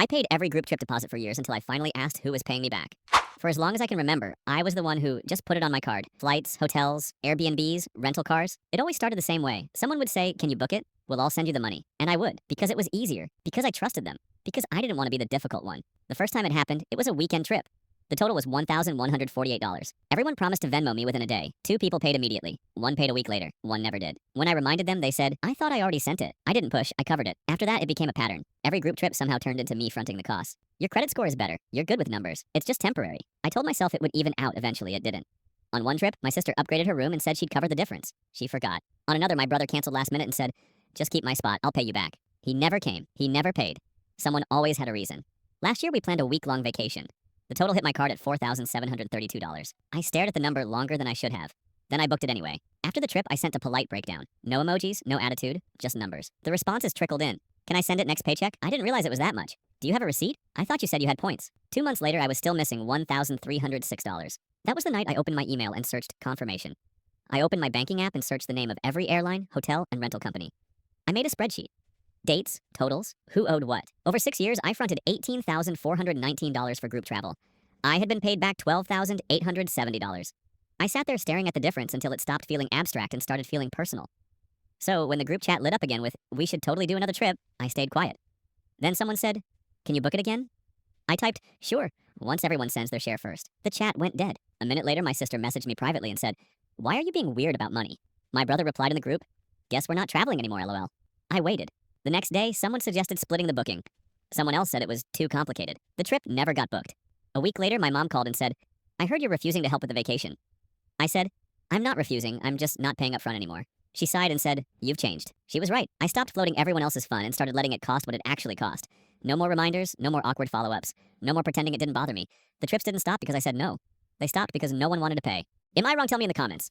I paid every group trip deposit for years until I finally asked who was paying me back. For as long as I can remember, I was the one who just put it on my card. Flights, hotels, Airbnbs, rental cars. It always started the same way. Someone would say, "Can you book it? We'll all send you the money." And I would, because it was easier, because I trusted them, because I didn't want to be the difficult one. The first time it happened, it was a weekend trip. The total was $1,148. Everyone promised to Venmo me within a day. Two people paid immediately. One paid a week later. One never did. When I reminded them, they said, "I thought I already sent it." I didn't push, I covered it. After that, it became a pattern. Every group trip somehow turned into me fronting the costs. Your credit score is better. You're good with numbers. It's just temporary. I told myself it would even out eventually. It didn't. On one trip, my sister upgraded her room and said she'd cover the difference. She forgot. On another, my brother canceled last minute and said, "Just keep my spot. I'll pay you back." He never came. He never paid. Someone always had a reason. Last year, we planned a week-long vacation. The total hit my card at $4,732. I stared at the number longer than I should have. Then I booked it anyway. After the trip, I sent a polite breakdown. No emojis, no attitude, just numbers. The responses trickled in. "Can I send it next paycheck? I didn't realize it was that much. Do you have a receipt? I thought you said you had points." 2 months later, I was still missing $1,306. That was the night I opened my email and searched confirmation. I opened my banking app and searched the name of every airline, hotel, and rental company. I made a spreadsheet. Dates, totals, who owed what. Over 6 years, I fronted $18,419 for group travel. I had been paid back $12,870. I sat there staring at the difference until it stopped feeling abstract and started feeling personal. So when the group chat lit up again with, "We should totally do another trip," I stayed quiet. Then someone said, "Can you book it again?" I typed, "Sure," once everyone sends their share first. The chat went dead. A minute later, my sister messaged me privately and said, "Why are you being weird about money?" My brother replied in the group, "Guess we're not traveling anymore, lol." I waited. The next day, someone suggested splitting the booking. Someone else said it was too complicated. The trip never got booked. A week later, my mom called and said, "I heard you're refusing to help with the vacation." I said, "I'm not refusing, I'm just not paying up front anymore." She sighed and said, "You've changed." She was right. I stopped floating everyone else's fun and started letting it cost what it actually cost. No more reminders, no more awkward follow-ups, no more pretending it didn't bother me. The trips didn't stop because I said no. They stopped because no one wanted to pay. Am I wrong? Tell me in the comments.